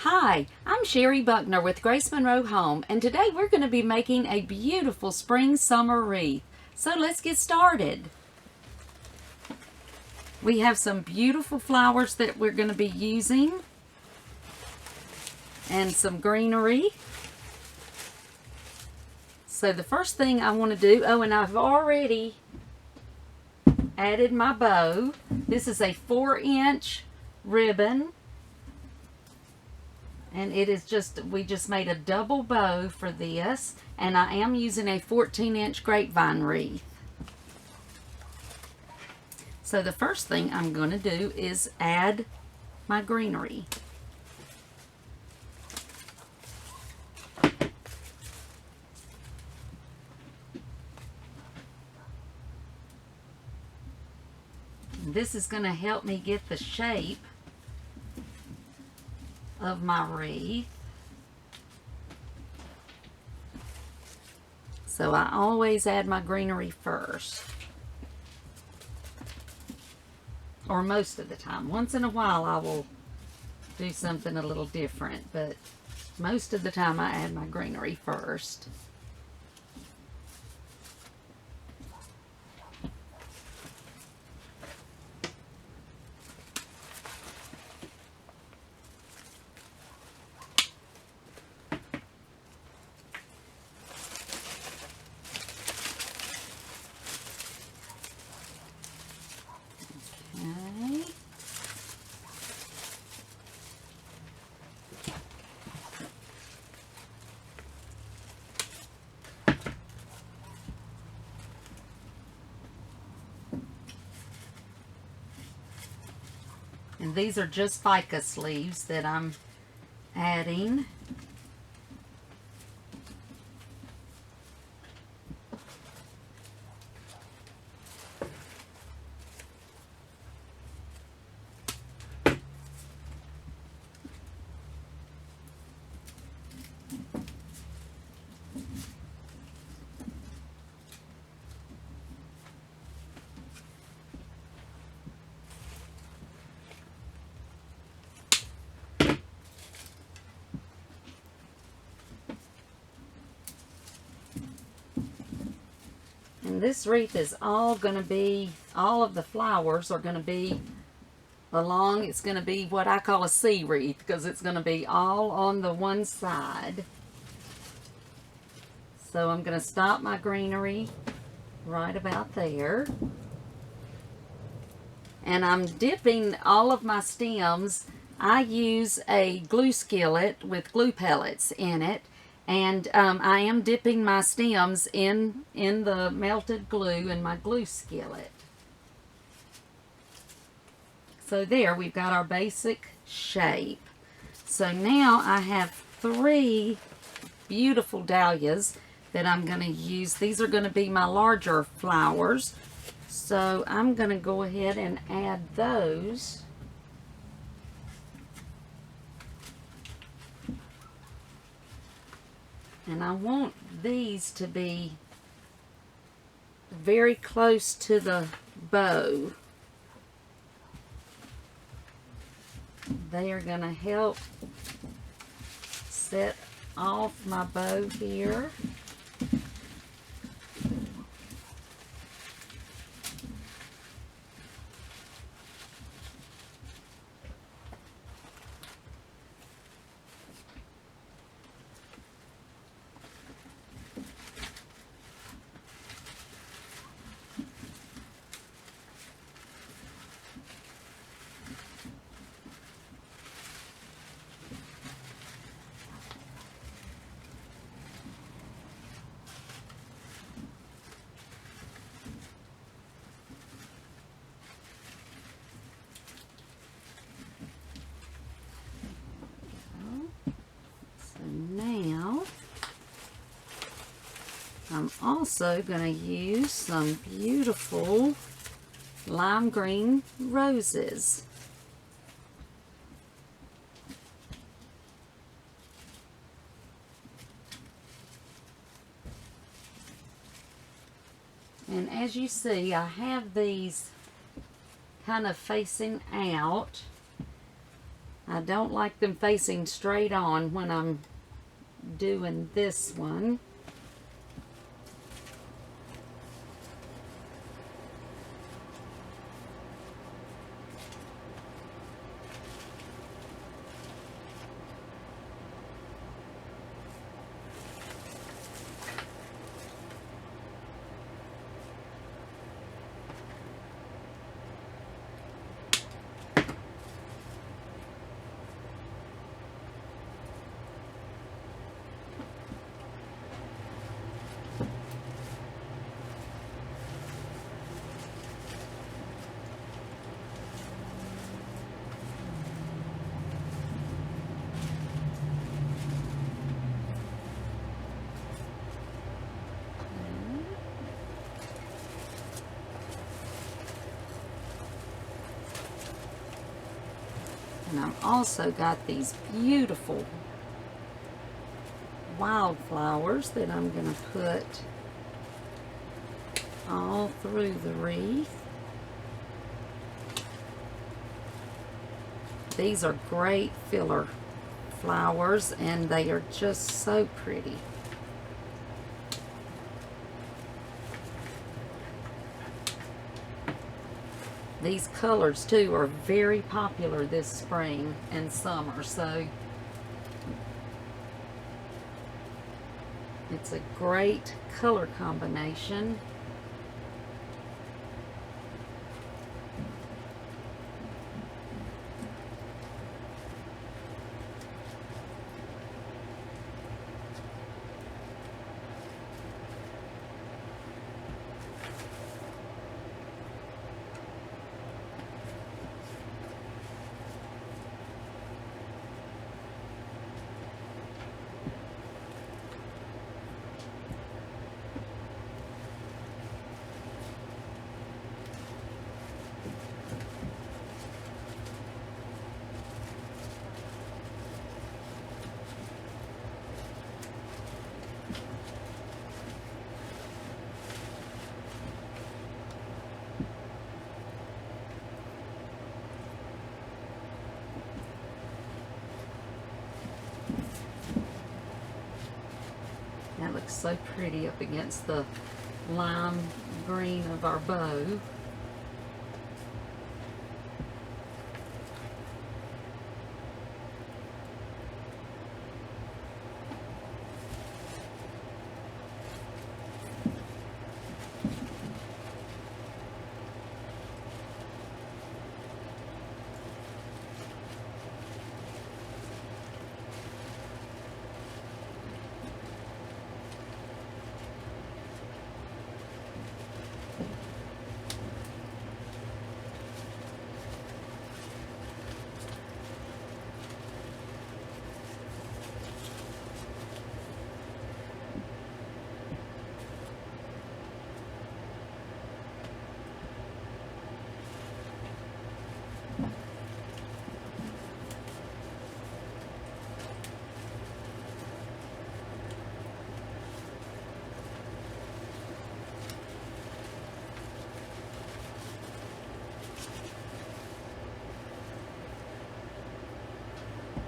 Hi, I'm Sherry Buckner with Grace Monroe Home, and today we're going to be making a beautiful spring-summer wreath. So let's get started. We have some beautiful flowers that we're going to be using, and some greenery. So the first thing I want to do, and I've already added my bow. This is a 4-inch ribbon. And it is we just made a double bow for this, and I am using a 14-inch grapevine wreath. So the first thing I'm going to do is add my greenery. This is going to help me get the shape of my wreath. So I always add my greenery first, or most of the time. Once in a while I will do something a little different, but most of the time I add my greenery first. And these are just ficus leaves that I'm adding. And this wreath is all going to be, all of the flowers are going to be along, it's going to be what I call a C wreath, because it's going to be all on the one side. So I'm going to stop my greenery right about there. And I'm dipping all of my stems. I use a glue skillet with glue pellets in it. And I am dipping my stems in the melted glue in my glue skillet. So there, we've got our basic shape. So now I have 3 beautiful dahlias that I'm going to use. These are going to be my larger flowers. So I'm going to go ahead and add those. And I want these to be very close to the bow. They are going to help set off my bow here. Now, I'm also going to use some beautiful lime green roses. And as you see, I have these kind of facing out. I don't like them facing straight on when I'm doing this one. And I've also got these beautiful wildflowers that I'm going to put all through the wreath. These are great filler flowers and they are just so pretty. These colors too are very popular this spring and summer, so it's a great color combination. That looks so pretty up against the lime green of our bow.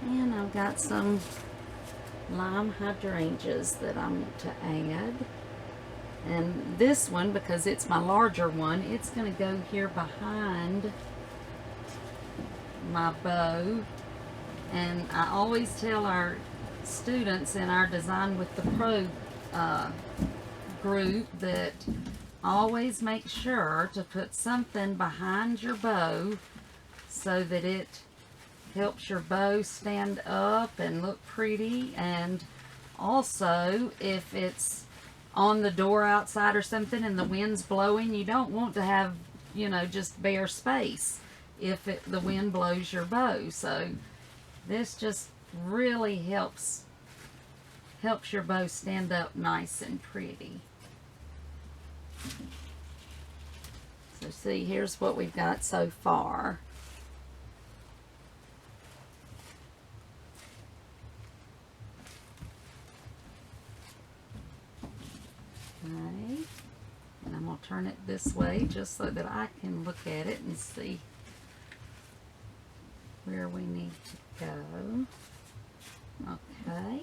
And I've got some lime hydrangeas that I want to add. And this one, because it's my larger one, it's going to go here behind my bow. And I always tell our students in our Design with the Pro group that always make sure to put something behind your bow so that it helps your bow stand up and look pretty. And also, if it's on the door outside or something and the wind's blowing, you don't want to have, you know, just bare space if the wind blows your bow. So this just really helps your bow stand up nice and pretty. So see, here's what we've got so far. Okay, and I'm going to turn it this way just so that I can look at it and see. where we need to go. Okay.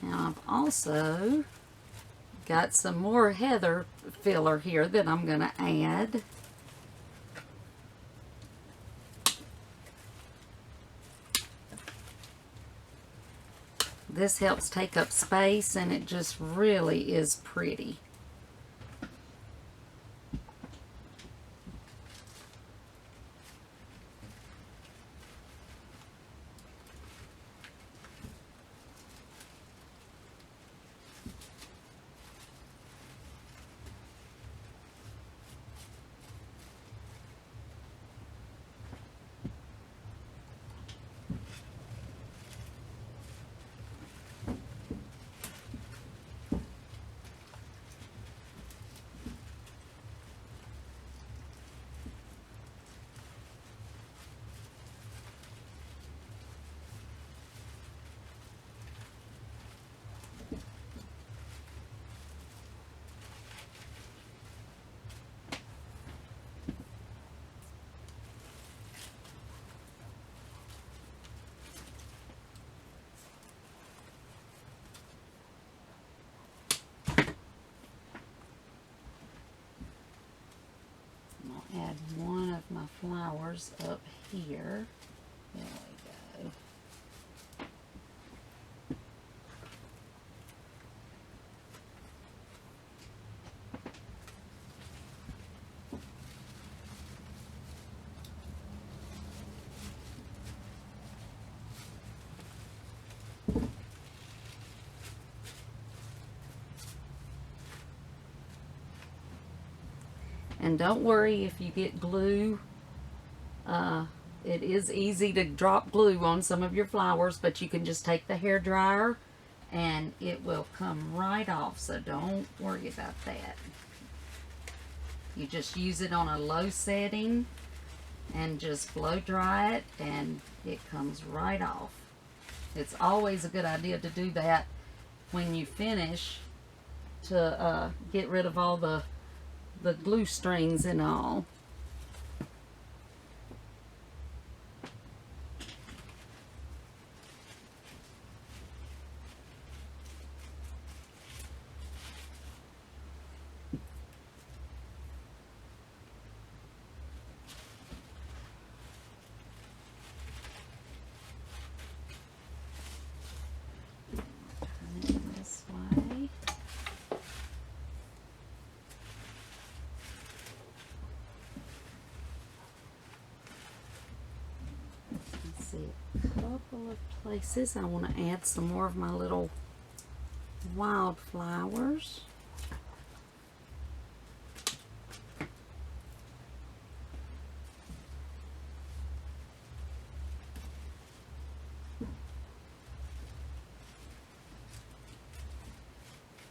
Now I've also got some more heather filler here that I'm going to add. This helps take up space and it just really is pretty. Add one of my flowers up here. There we go. And don't worry if you get glue. It is easy to drop glue on some of your flowers, but you can just take the hair dryer and it will come right off, so don't worry about that. You just use it on a low setting and just blow dry it and it comes right off. It's always a good idea to do that when you finish to get rid of all the glue strings and all. Turn it this way. A couple of places I want to add some more of my little wildflowers.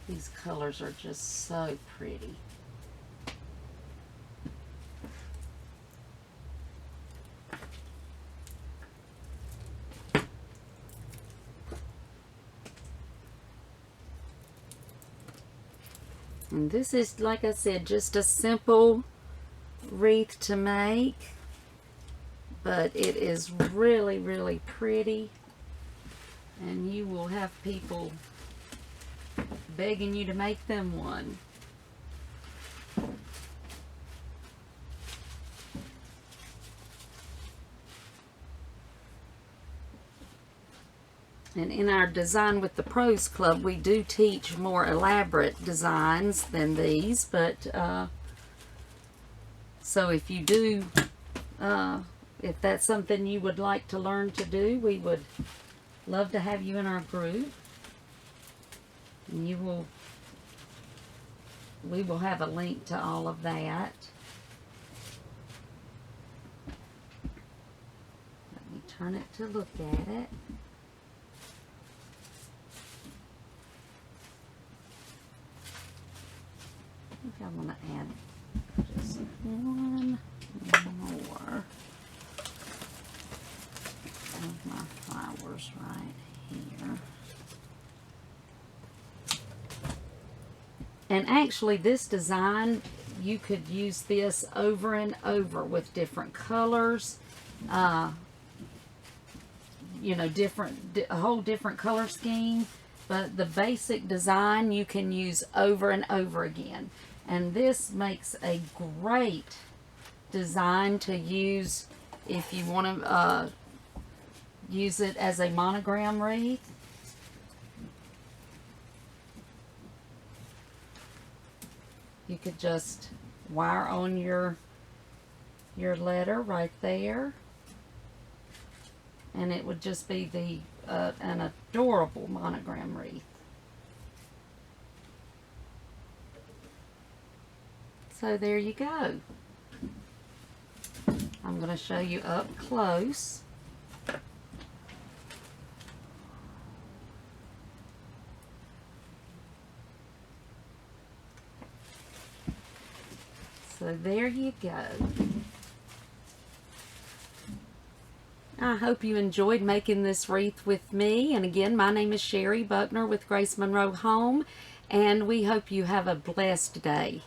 These colors are just so pretty. And this is, like I said, just a simple wreath to make, but it is really, really pretty, and you will have people begging you to make them one. And in our Design with the Pros Club, we do teach more elaborate designs than these, but so if you do, if that's something you would like to learn to do, we would love to have you in our group. And we will have a link to all of that. Let me turn it to look at it. I think I want to add just one more of my flowers right here. And actually, this design, you could use this over and over with different colors, you know, a whole different color scheme. But the basic design you can use over and over again. And this makes a great design to use if you want to use it as a monogram wreath. You could just wire on your letter right there, and it would just be an adorable monogram wreath. So there you go. I'm going to show you up close. So there you go. I hope you enjoyed making this wreath with me. And again, my name is Sherry Buckner with Grace Monroe Home, and we hope you have a blessed day.